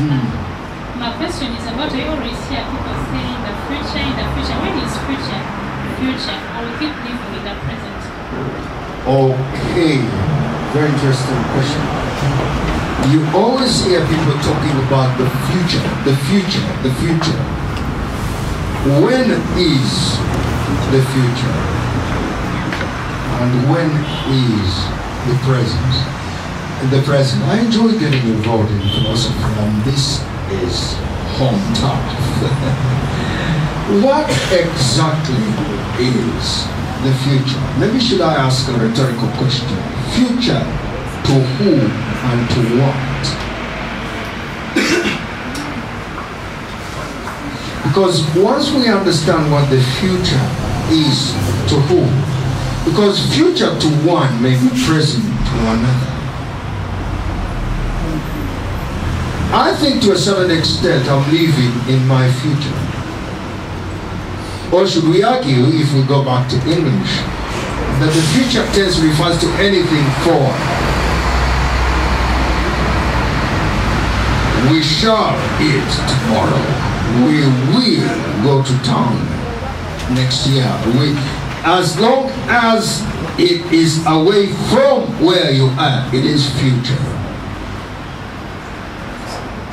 My question is about, I always hear people saying in the future. When is future? Future. I will keep living in the present. Okay, very interesting question. You always hear people talking about the future, the future, the future. When is the future? And when is the present? The present. I enjoy getting involved in philosophy, and this is home turf. What exactly is the future? Maybe should I ask a rhetorical question? Future to who and to what? Because once we understand what the future is to who, because future to one may be present to another. I think to a certain extent I'm living in my future. Or should we argue, if we go back to English, that the future tense refers to anything forward. We shall eat tomorrow. We will go to town next year. As long as it is away from where you are, it is future.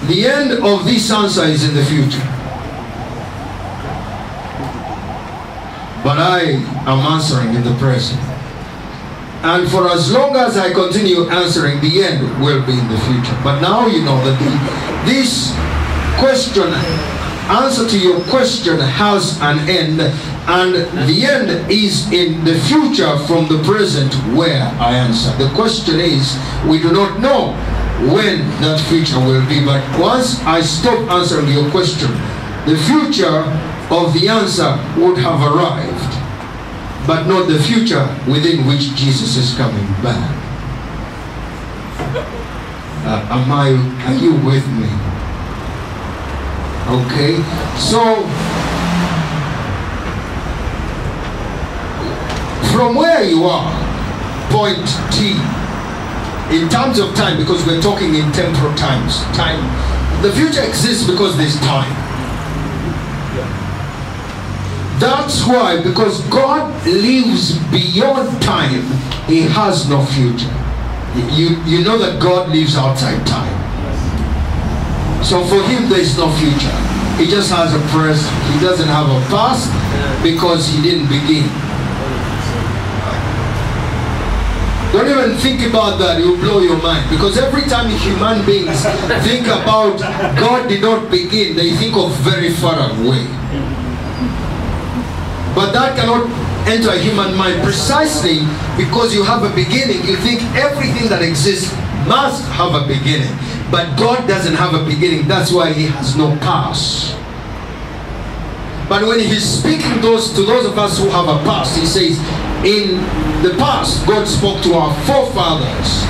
The end of this answer is in the future. But I am answering in the present. And for as long as I continue answering, the end will be in the future. But now you know that this question, answer to your question has an end, and the end is in the future from the present where I answer. The question is, we do not know when that future will be, but once I stop answering your question, the future of the answer would have arrived, but not the future within which Jesus is coming back. Are you with me? Okay, so from where you are, point T, in terms of time, because we're talking in temporal times, time, the future exists because there's time. That's why, because God lives beyond time, He has no future. You know that God lives outside time. So for Him there is no future. He just has a present. He doesn't have a past because He didn't begin. Don't even think about that, it will blow your mind. Because every time human beings think about God did not begin, they think of very far away. But that cannot enter a human mind precisely because you have a beginning. You think everything that exists must have a beginning. But God doesn't have a beginning. That's why He has no past. But when He's speaking to those of us who have a past, He says, in the past, God spoke to our forefathers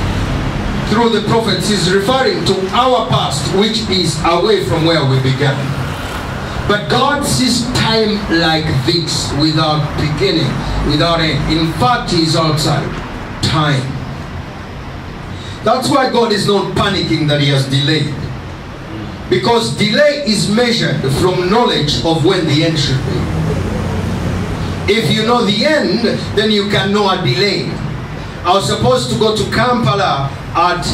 through the prophets. He's referring to our past, which is away from where we began. But God sees time like this, without beginning, without end. In fact, He is outside time. That's why God is not panicking that He has delayed. Because delay is measured from knowledge of when the end should be. If you know the end, then you can know a delay. I was supposed to go to Kampala at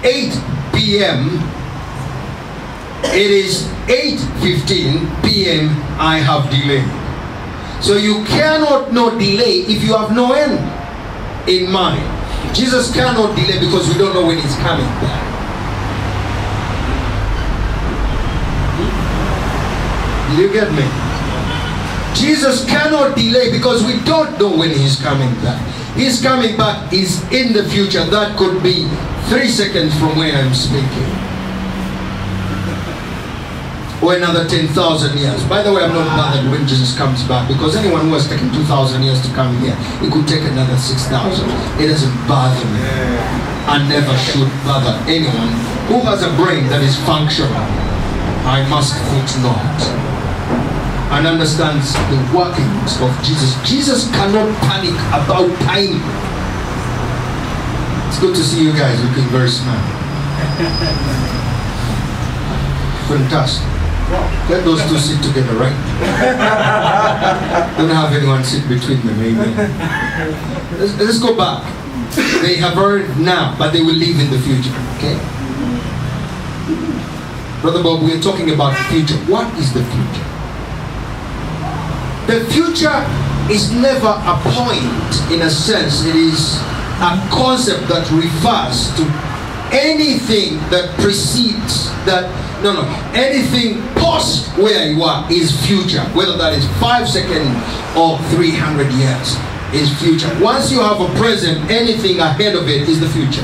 8 p.m. It is 8:15 p.m. I have delay. So you cannot know delay if you have no end in mind. Jesus cannot delay because we don't know when He's coming back. Did you get me? Jesus cannot delay because we don't know when He's coming back. His coming back is in the future. That could be 3 seconds from when I'm speaking. Or another 10,000 years. By the way, I'm not bothered when Jesus comes back, because anyone who has taken 2,000 years to come here, it could take another 6,000. It doesn't bother me. And never should bother anyone who has a brain that is functional. I must footnote. And understands the workings of Jesus. Jesus cannot panic about time. It's good to see you guys looking very smart. Fantastic. Let those two sit together, right? Don't have anyone sit between them, amen. Let's go back. They have heard now, but they will live in the future, okay? Brother Bob, we're talking about the future. What is the future? The future is never a point in a sense. It is a concept that refers to anything that precedes that. Anything post where you are is future. Whether that is 5 seconds or 300 years is future. Once you have a present, anything ahead of it is the future.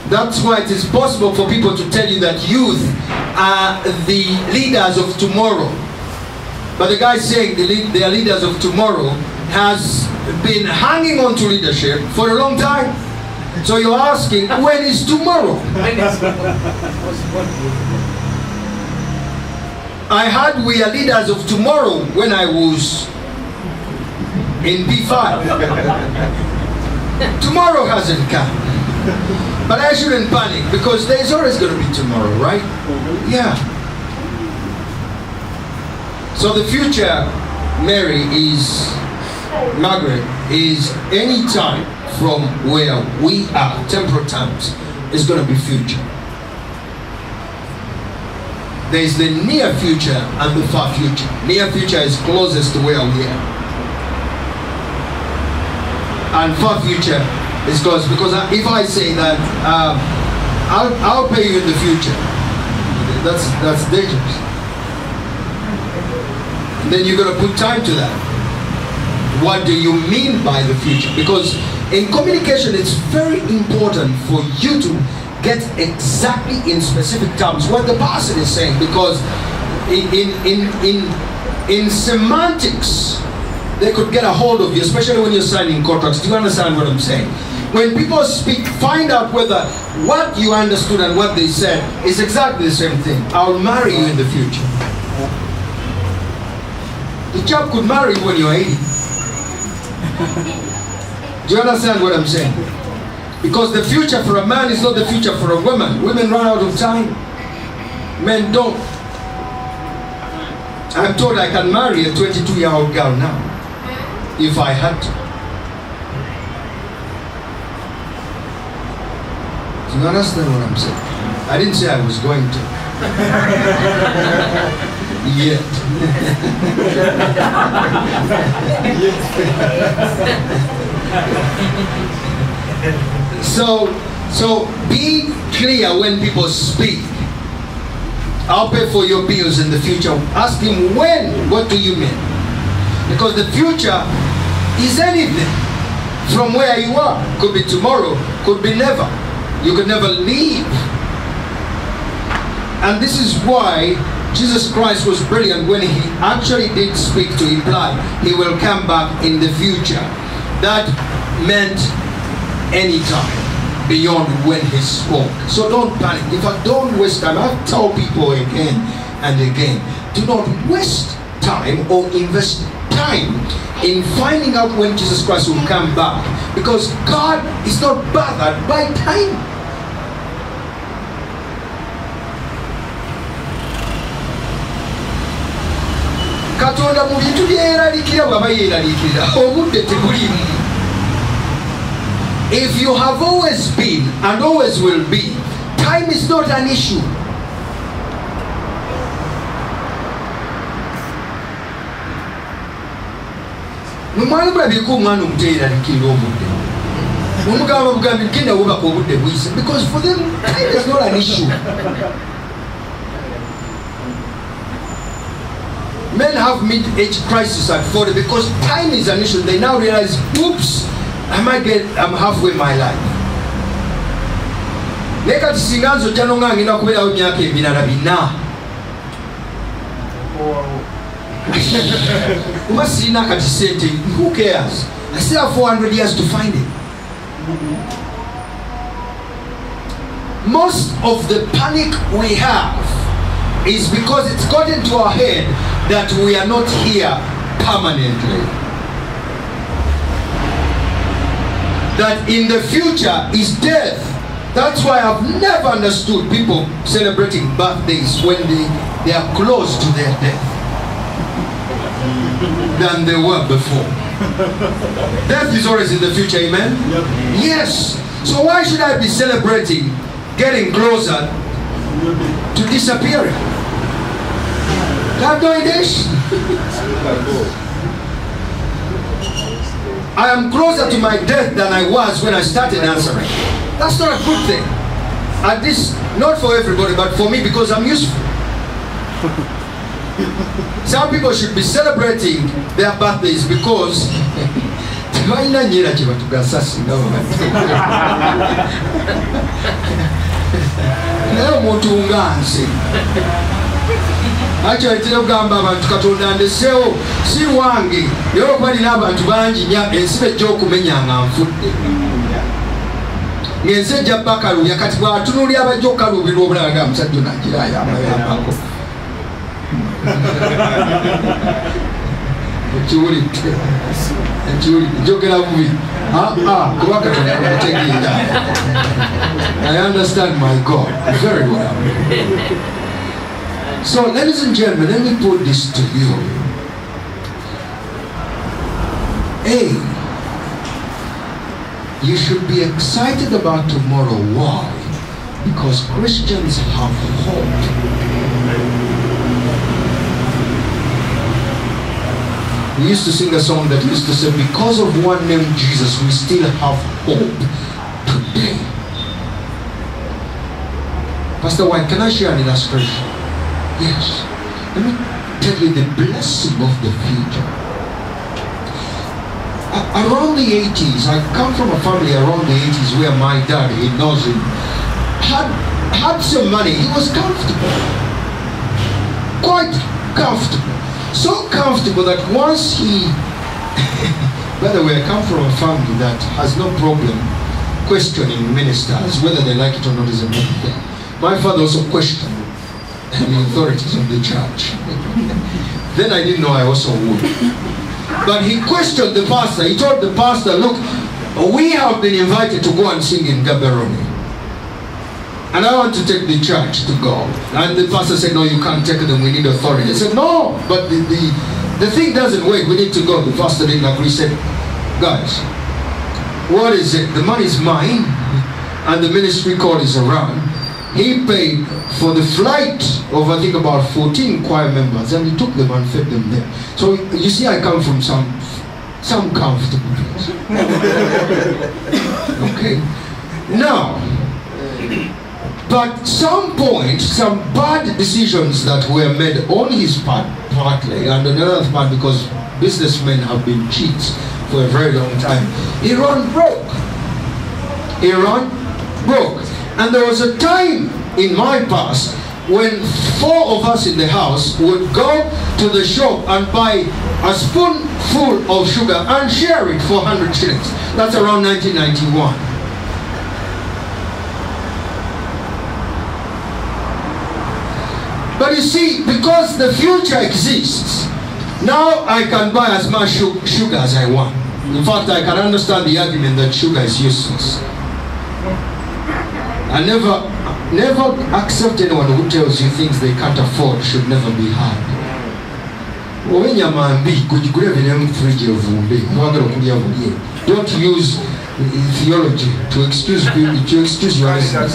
That's why it is possible for people to tell you that youth are the leaders of tomorrow. But the guy saying they are leaders of tomorrow has been hanging on to leadership for a long time. So you're asking, when is tomorrow? I heard we are leaders of tomorrow when I was in B5. Tomorrow hasn't come. But I shouldn't panic because there's always going to be tomorrow, right? Yeah. So the future, Margaret, is any time from where we are, temporal times, is going to be future. There is the near future and the far future. Near future is closest to where we are. And far future is close because if I say that I'll pay you in the future, that's dangerous. Then you're going to put time to that. What do you mean by the future? Because in communication, it's very important for you to get exactly in specific terms what the person is saying. Because in semantics, they could get a hold of you, especially when you're signing contracts. Do you understand what I'm saying? When people speak, find out whether what you understood and what they said is exactly the same thing. I'll marry you in the future. The chap could marry you when you're 80. Do you understand what I'm saying? Because the future for a man is not the future for a woman. Women run out of time. Men don't. I'm told I can marry a 22-year-old girl now, if I had to. Do you understand what I'm saying? I didn't say I was going to. Yet. So be clear when people speak. I'll pay for your bills in the future. Ask him when. What do you mean? Because the future is anything from where you are. Could be tomorrow, could be never. You could never leave. And this is why Jesus Christ was brilliant when he actually did speak to imply he will come back in the future. That meant any time beyond when he spoke. So don't panic. In fact, don't waste time. I tell people again and again, do not waste time or invest time in finding out when Jesus Christ will come back, because God is not bothered by time. Katonda mu bintu byeralikira bwaba yeralikira obudde tebulimu. If you have always been and always will be, time is not an issue. Mumwana mulabyeko omwana omuto yeralikira obudde. Mumugamba bugambi genda wubaka obudde buyise, because for them time is not an issue. Men have mid-age crisis at 40 because time is an issue. They now realize, oops, I'm halfway my life. Neka tisinga nzojja nonga ngenda kubeerawo emyaka emirala 4. Kuba sirina kati sente, who cares? I still have 400 years to find it. Most of the panic we have is because it's got into our head that we are not here permanently. that in the future is death. That's why I've never understood people celebrating birthdays when they are close to their death than they were before. Death is always in the future, amen? Yep. Yes. So why should I be celebrating getting closer to disappearing? Have no intention. I am closer to my death than I was when I started answering. That's not a good thing. At least, not for everybody, but for me, because I'm useful. Some people should be celebrating their birthdays because akyayitira okugamba abantu katonda ndeseewo si wange naye okuba nina abantu bangi nya ensi ejja okumenya nga nfudde ng'ensi ejja bakaluubya kati bw'atunuulya abajja okukaluubirwa obulaga musajja onagirayo amayambako ekiwulidde njogera bubi kuba katonda amutegeera. I understand my God very well. So, ladies and gentlemen, let me put this to you. A, you should be excited about tomorrow. Why? Because Christians have hope. We used to sing a song that used to say, because of one named Jesus, we still have hope today. Pastor White, can I share an illustration? Yes. Let me tell you the blessing of the future. Around the 80s, I come from a family around the 80s where my dad, he knows him, had some money. He was comfortable. Quite comfortable. So comfortable that once he... By the way, I come from a family that has no problem questioning ministers, whether they like it or not is another thing. My father also questioned the authorities of the church. Then I didn't know I also would. But he questioned the pastor. He told the pastor, look, we have been invited to go and sing in Gaborone. And I want to take the church to go. And the pastor said, no, you can't take them, we need authority. I said, no, but the thing doesn't work, we need to go. The pastor didn't agree. He said, guys, what is it? The money is mine, and the ministry call is around. He paid for the flight of, I think, about 14 choir members, and he took them and fed them there. So, you see, I come from some comfortable place. Okay? Now, but some point, some bad decisions that were made on his part, partly, and on the other part because businessmen have been cheats for a very long time, he ran broke. He ran broke. And there was a time in my past when 4 of us in the house would go to the shop and buy a spoonful of sugar and share it for 100 shillings. That's around 1991. But you see, because the future exists, now I can buy as much sugar as I want. In fact, I can understand the argument that sugar is useless. I never accept anyone who tells you things they can't afford should never be had. Don't use theology to excuse people, to excuse your listeners.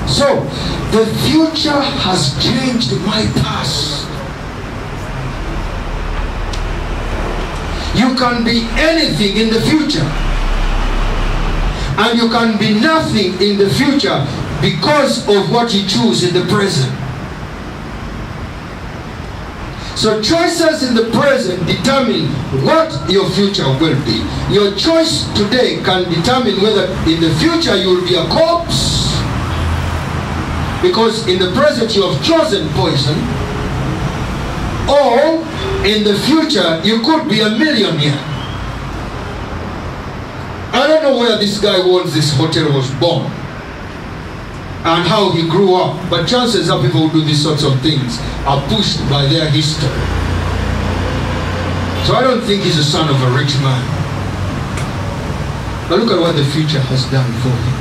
So, the future has changed my past. You can be anything in the future. And you can be nothing in the future because of what you choose in the present. So choices in the present determine what your future will be. Your choice today can determine whether in the future you will be a corpse, because in the present you have chosen poison, or in the future you could be a millionaire. I don't know where this guy who owns this hotel was born and how he grew up, but chances are people who do these sorts of things are pushed by their history. So I don't think he's a son of a rich man. But look at what the future has done for him.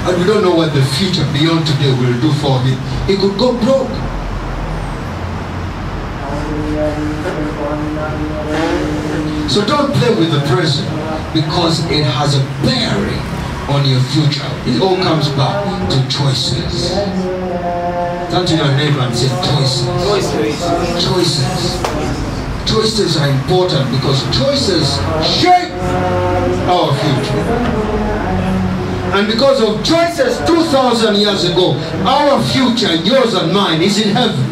And we don't know what the future beyond today will do for him. He could go broke. So don't play with the present, because it has a bearing on your future. It all comes back to choices. Turn to your neighbor and say choices. Choices. Choices are important because choices shape our future. And because of choices 2,000 years ago, our future, yours and mine, is in heaven.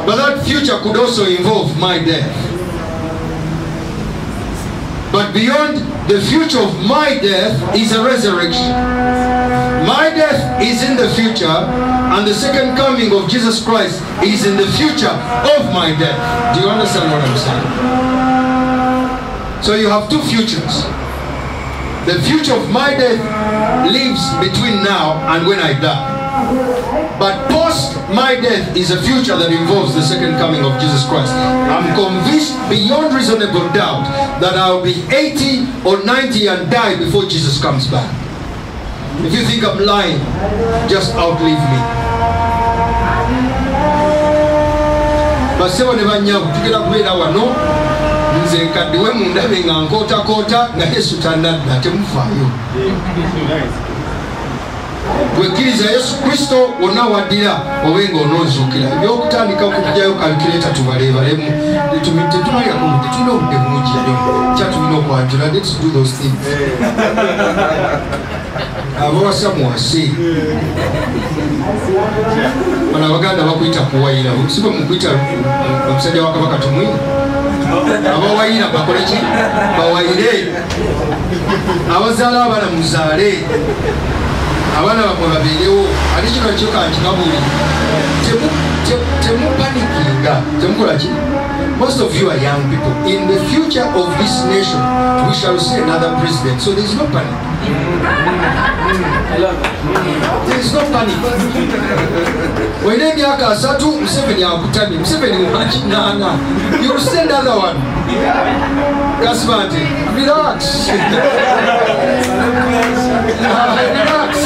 But that future could also involve my death. But beyond the future of my death is a resurrection. My death is in the future, and the second coming of Jesus Christ is in the future of my death. Do you understand what I'm saying? So you have two futures. The future of my death lives between now and when I die. But post my death is a future that involves the second coming of Jesus Christ. I'm convinced beyond reasonable doubt that I'll be 80 or 90 and die before Jesus comes back. If you think I'm lying, just outlive me. But nze nkaddiwe mundabe nga nkootakoota nga Yesu tannadda, temufaayo. Bwekkiriza Yesu Kristo wonna waddira obe ng'onoozuukira. Ebyokutandika okujjayo kalikuleeta tubaleebalemu. Tetumalirako budde, tulina obudde bungi nnyo. Kyatulina okwanjula. Let's do those things. Abawasa muwase. Bano Abaganda bakuyita kuwayira. Si bwe mukuyita omusajja wa Kabaka tumwine. Abawayira bakole ki? Bawayire. Abazaala abaana muzaale. Abaana bamwe babeerewo. Ate kino kyo kankibabuli. Temupanikinga. Temukola ki? Most of you are young people. In the future of this nation, we shall see another president. So there is no panic. There is no panic. When emyaka asatu Museveni akutamye, Museveni mumakinana, you will send another one. Kasbante, relax. Relax.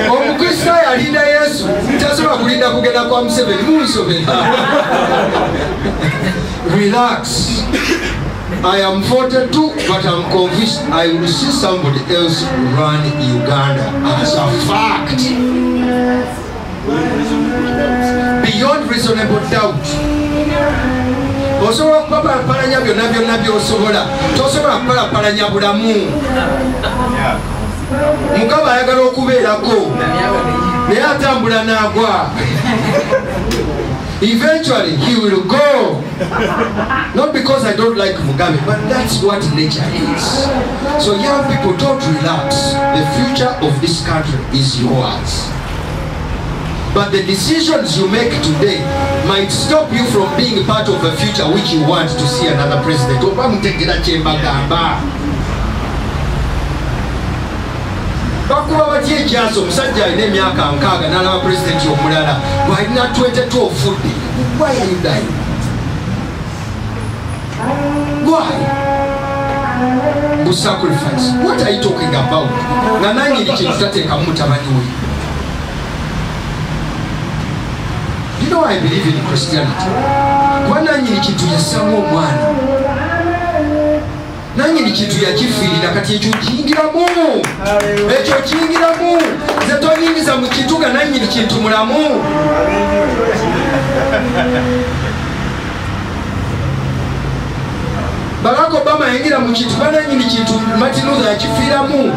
Omukristaayo alinda Yesu, tasobola kulinda kugenda kwa Museveni, munsobera. Relax. I am 42, but I'm convinced I will see somebody else run Uganda as a fact. Beyond reasonable doubt. Osobola kupapalapalanya byonna by'osobola. Tosobola kupapalapalanya bulamu. Mukama ayagala okubeerako. Naye atambula n'agwa. Eventually he will go. Not because I don't like Mugabe, but that's what nature is. So young people, don't relax. The future of this country is yours. But the decisions you make today might stop you from being part of a future which you want to see another president. Bakuba batya ekyaso omusajja alina emyaka 6 n'alaba pulezidenti omulala bw'alina 22 ofudde. Why are you dying? Why? Bu sacrifice. What are you talking about? Nga nanyini kintu tateekamu mutabani we. You know I believe in Christianity. Kuba nanyini kintu yassamu omwana. Nanyini kintu yakifiirira kati ekyo kiyingiramu. Ekyo kiyingiramu. Nze tonyingiza mu kintu nga nanyini kintu mulamu. Barack Obama yayingira mu kintu nga nanyini kintu Martin Luther yakifiiramu.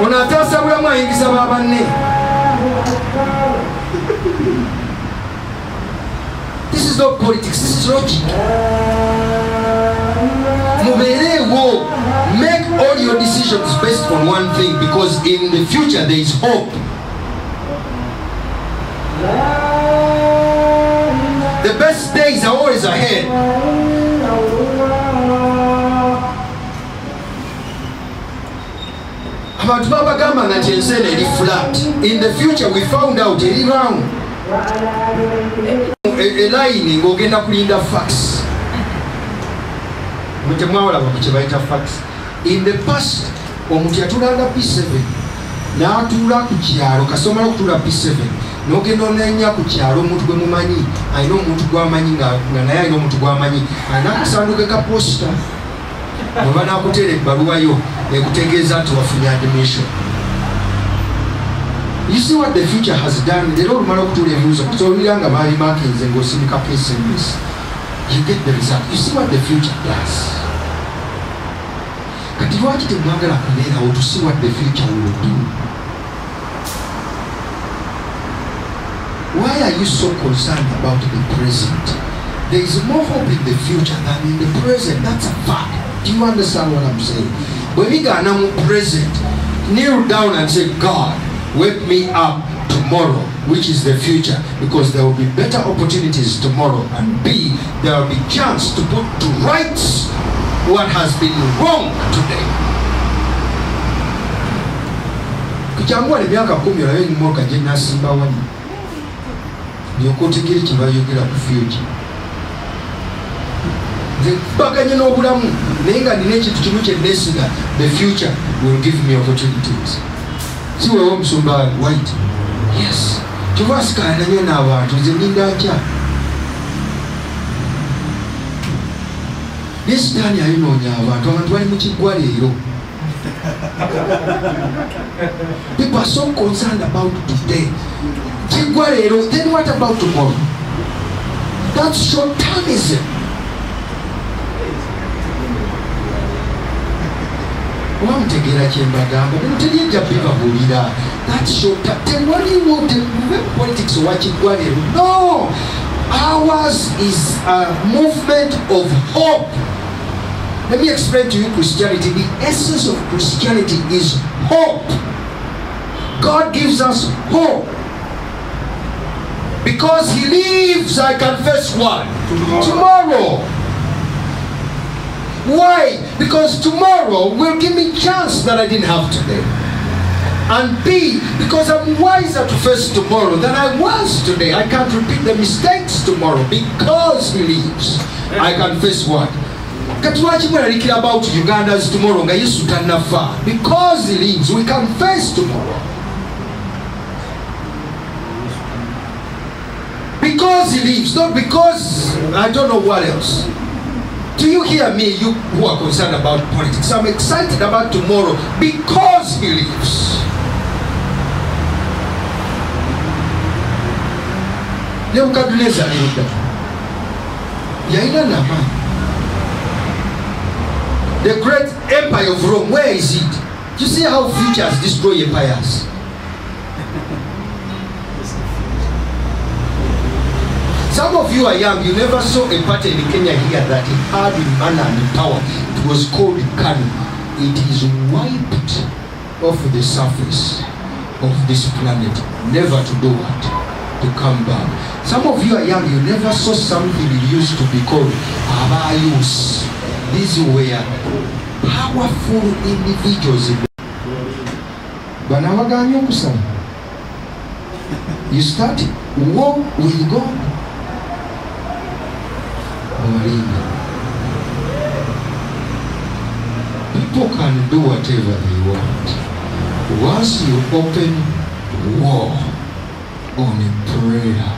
Ono ataasa bulamu ayingiza babanne. This is not politics, this is logic. Muberewo, make all your decisions based on one thing, because in the future there is hope. The best days are always ahead. Abantu babagamba nti ensene eri flat. In the future we found out eri round. elayini ng'ogenda kulinda fax. Mutemwawulaba ku kye bayita fax. In the past omuntu yatulanga P7 n'atuula ku kyalo kasomala okutuula P7 n'ogenda onenya ku kyalo omuntu gwe mumanyi alina omuntu gw'amanyi nga naye alina omuntu gw'amanyi alina akasanduke ka posita oba n'akuteera ebbaluwa yo ekutegeeza nti wafunye admission. You see what the future has done. Leero olumala okutuula ebibuuzo kusobolera nga baali makinze ng'osindikako SMS. You get the result. You see what the future does. Kati lwaki temwagala kubeerawo to see what the future will do? Why are you so concerned about the present? There is more hope in the future than in the present. That's a fact. Do you understand what I'm saying? When we got now present, kneel down and say, God, wake me up tomorrow, which is the future, because there will be better opportunities tomorrow, and B, there will be chance to put to rights what has been wrong today. Kuchangwa ni miaka 10 na yeye mwaka jina simba wani. Nyokotegere kibayogera ku future. The baganye n'obulamu nenga nina ekintu kimu kye nesiga, the future will give me opportunities. Si wewe omusumba white. Yes. Tuwasikana nyo n'abantu nze ninda ncha. Nesitaani ayinoonya abantu bali mu kiggwa leero. People are so concerned about today. Kiggwa leero, then what about tomorrow? That's short-termism. Wamutegeera kye mbagamba bino teryejja bibabuulira. That's short-term. Then what do you want to politics owa kiggwa leero? No! Ours is a movement of hope. Let me explain to you Christianity. The essence of Christianity is hope. God gives us hope. Because He lives, I confess what? Tomorrow. Why? Because tomorrow will give me chance that I didn't have today. And B, because I'm wiser to face tomorrow than I was today. I can't repeat the mistakes tomorrow because He lives. I can face what? Katuwachi mwerikira about Uganda's tomorrow nga Yesu tanafa. Because He lives, we can face tomorrow. Because He lives, not because I don't know what else. Do you hear me, you who are concerned about politics? I'm excited about tomorrow because He lives. Nebukadnezar yalidda. Yalina n'amaanyi. The great empire of Rome, where is it? You see how futures destroy empires. Some of you are young, you never saw a party in Kenya here that it had manner and power. It was called Kanu. It is wiped off the surface of this planet, never to do what? To come back. Some of you are young, you never saw something it used to be called Abayus. These were powerful individuals. You start war with God. People can do whatever they want. Once you open war on a prayer,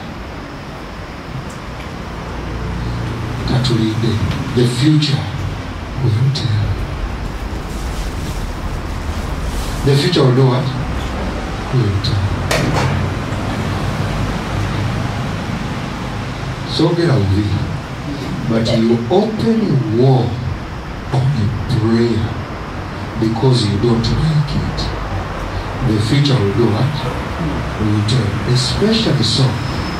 the future will tell. The future will do what? Will tell. So get away. But you open war on a prayer because you don't like it. The future will do what? Will tell. Especially so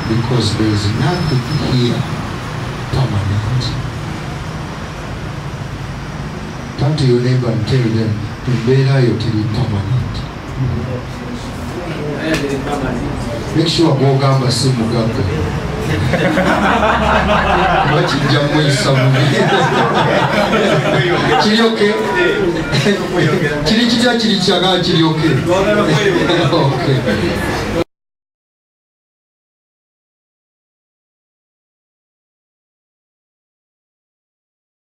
because there is nothing here permanent. Turn to your neighbor and tell them, "Better you tell it permanent." Make sure Mogamba si Mugabe. Bakijja mwisa mubi. Kiri okay? Kiri kitya kiri kyaga kiri okay? Okay.